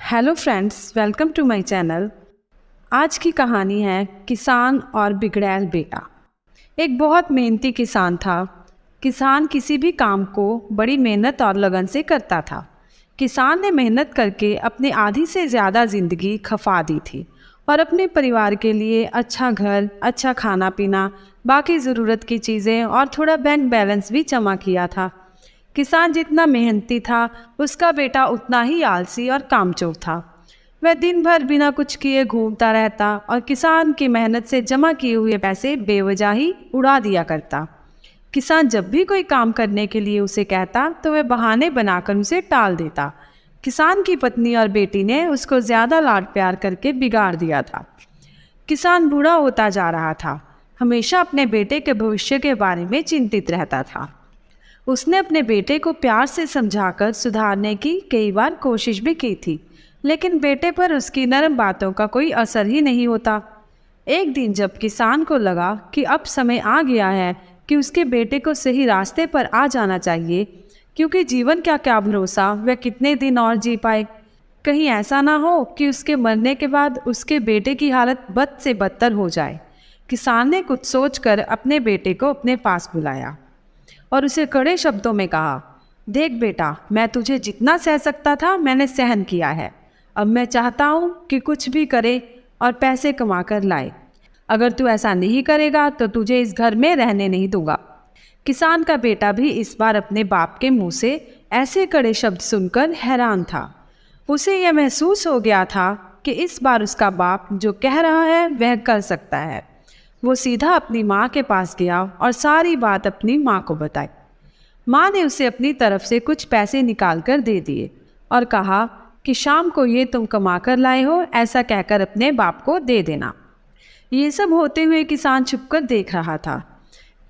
Hello friends, welcome to my channel. आज की कहानी है किसान और बिगड़ैल बेटा। एक बहुत मेहनती किसान था। किसान किसी भी काम को बड़ी मेहनत और लगन से करता था। किसान ने मेहनत करके अपनी आधी से ज़्यादा ज़िंदगी खपा दी थी और अपने परिवार के लिए अच्छा घर, अच्छा खाना पीना, बाकी ज़रूरत की चीज़ें और थोड़ा बैंक बैलेंस भी जमा किया था। किसान जितना मेहनती था, उसका बेटा उतना ही आलसी और कामचोर था। वह दिन भर बिना कुछ किए घूमता रहता और किसान की मेहनत से जमा किए हुए पैसे बेवजह ही उड़ा दिया करता। किसान जब भी कोई काम करने के लिए उसे कहता तो वह बहाने बनाकर उसे टाल देता। किसान की पत्नी और बेटी ने उसको ज़्यादा लाड प्यार करके बिगाड़ दिया था। किसान बूढ़ा होता जा रहा था, हमेशा अपने बेटे के भविष्य के बारे में चिंतित रहता था। उसने अपने बेटे को प्यार से समझाकर सुधारने की कई बार कोशिश भी की थी, लेकिन बेटे पर उसकी नरम बातों का कोई असर ही नहीं होता। एक दिन जब किसान को लगा कि अब समय आ गया है कि उसके बेटे को सही रास्ते पर आ जाना चाहिए, क्योंकि जीवन का क्या भरोसा वह कितने दिन और जी पाए। कहीं ऐसा ना हो कि उसके मरने के बाद उसके बेटे की हालत बद से बदतर हो जाए। किसान ने कुछ सोचकर अपने बेटे को अपने पास बुलाया और उसे कड़े शब्दों में कहा, देख बेटा, मैं तुझे जितना सह सकता था मैंने सहन किया है। अब मैं चाहता हूँ कि कुछ भी करे और पैसे कमा कर लाए। अगर तू ऐसा नहीं करेगा तो तुझे इस घर में रहने नहीं दूंगा। किसान का बेटा भी इस बार अपने बाप के मुंह से ऐसे कड़े शब्द सुनकर हैरान था। उसे यह महसूस हो गया था कि इस बार उसका बाप जो कह रहा है वह कर सकता है। वो सीधा अपनी माँ के पास गया और सारी बात अपनी माँ को बताई। माँ ने उसे अपनी तरफ से कुछ पैसे निकाल कर दे दिए और कहा कि शाम को ये तुम कमा कर लाए हो, ऐसा कहकर अपने बाप को दे देना। ये सब होते हुए किसान छुपकर देख रहा था,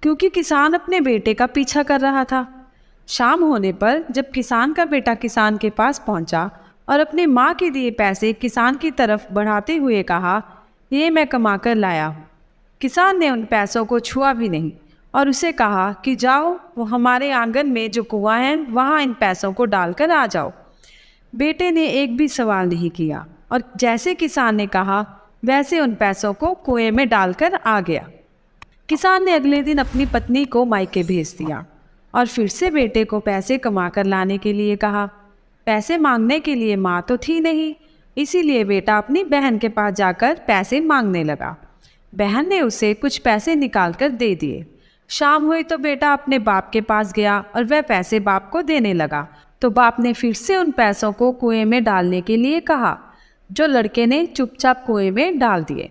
क्योंकि किसान अपने बेटे का पीछा कर रहा था। शाम होने पर जब किसान का बेटा किसान के पास पहुंचा और अपने माँ के दिए पैसे किसान की तरफ बढ़ाते हुए कहा, ये मैं कमा कर लाया हूँ। किसान ने उन पैसों को छुआ भी नहीं और उसे कहा कि जाओ, वो हमारे आंगन में जो कुआं है वहाँ इन पैसों को डालकर आ जाओ। बेटे ने एक भी सवाल नहीं किया और जैसे किसान ने कहा वैसे उन पैसों को कुएं में डालकर आ गया। किसान ने अगले दिन अपनी पत्नी को मायके भेज दिया और फिर से बेटे को पैसे कमा कर लाने के लिए कहा। पैसे मांगने के लिए माँ तो थी नहीं, इसीलिए बेटा अपनी बहन के पास जाकर पैसे मांगने लगा। बहन ने उसे कुछ पैसे निकाल कर दे दिए। शाम हुई तो बेटा अपने बाप के पास गया और वह पैसे बाप को देने लगा, तो बाप ने फिर से उन पैसों को कुएं में डालने के लिए कहा, जो लड़के ने चुपचाप कुएं में डाल दिए।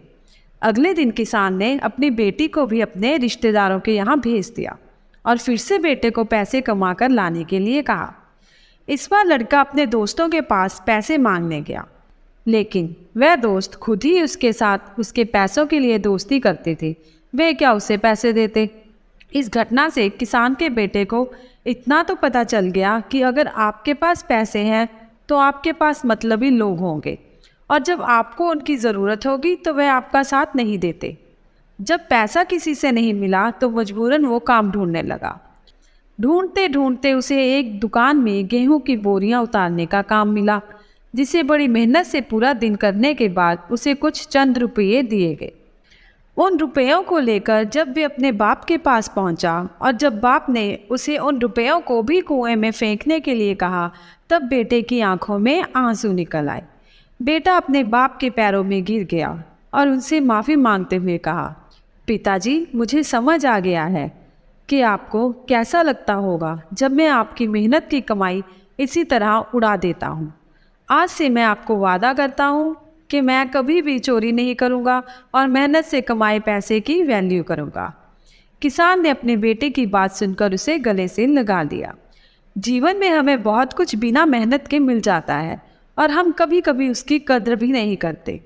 अगले दिन किसान ने अपनी बेटी को भी अपने रिश्तेदारों के यहाँ भेज दिया और फिर से बेटे को पैसे कमा कर लाने के लिए कहा। इस बार लड़का अपने दोस्तों के पास पैसे मांगने गया, लेकिन वह दोस्त खुद ही उसके साथ उसके पैसों के लिए दोस्ती करते थे, वे क्या उसे पैसे देते। इस घटना से किसान के बेटे को इतना तो पता चल गया कि अगर आपके पास पैसे हैं तो आपके पास मतलबी लोग होंगे, और जब आपको उनकी ज़रूरत होगी तो वह आपका साथ नहीं देते। जब पैसा किसी से नहीं मिला तो मजबूरन वो काम ढूंढने लगा। ढूंढते ढूंढते उसे एक दुकान में गेहूं की बोरियां उतारने का काम मिला, जिसे बड़ी मेहनत से पूरा दिन करने के बाद उसे कुछ चंद रुपये दिए गए। उन रुपयों को लेकर जब वे अपने बाप के पास पहुंचा और जब बाप ने उसे उन रुपयों को भी कुएं में फेंकने के लिए कहा, तब बेटे की आंखों में आंसू निकल आए। बेटा अपने बाप के पैरों में गिर गया और उनसे माफ़ी मांगते हुए कहा, पिताजी, मुझे समझ आ गया है कि आपको कैसा लगता होगा जब मैं आपकी मेहनत की कमाई इसी तरह उड़ा देता हूँ। आज से मैं आपको वादा करता हूँ कि मैं कभी भी चोरी नहीं करूँगा और मेहनत से कमाए पैसे की वैल्यू करूँगा। किसान ने अपने बेटे की बात सुनकर उसे गले से लगा लिया। जीवन में हमें बहुत कुछ बिना मेहनत के मिल जाता है और हम कभी कभी उसकी कद्र भी नहीं करते।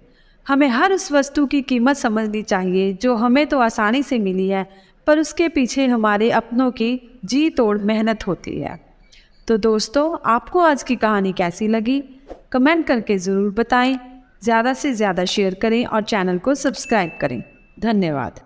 हमें हर उस वस्तु की कीमत समझनी चाहिए जो हमें तो आसानी से मिली है, पर उसके पीछे हमारे अपनों की जी तोड़ मेहनत होती है। तो दोस्तों, आपको आज की कहानी कैसी लगी कमेंट करके ज़रूर बताएं। ज़्यादा से ज़्यादा शेयर करें और चैनल को सब्सक्राइब करें। धन्यवाद।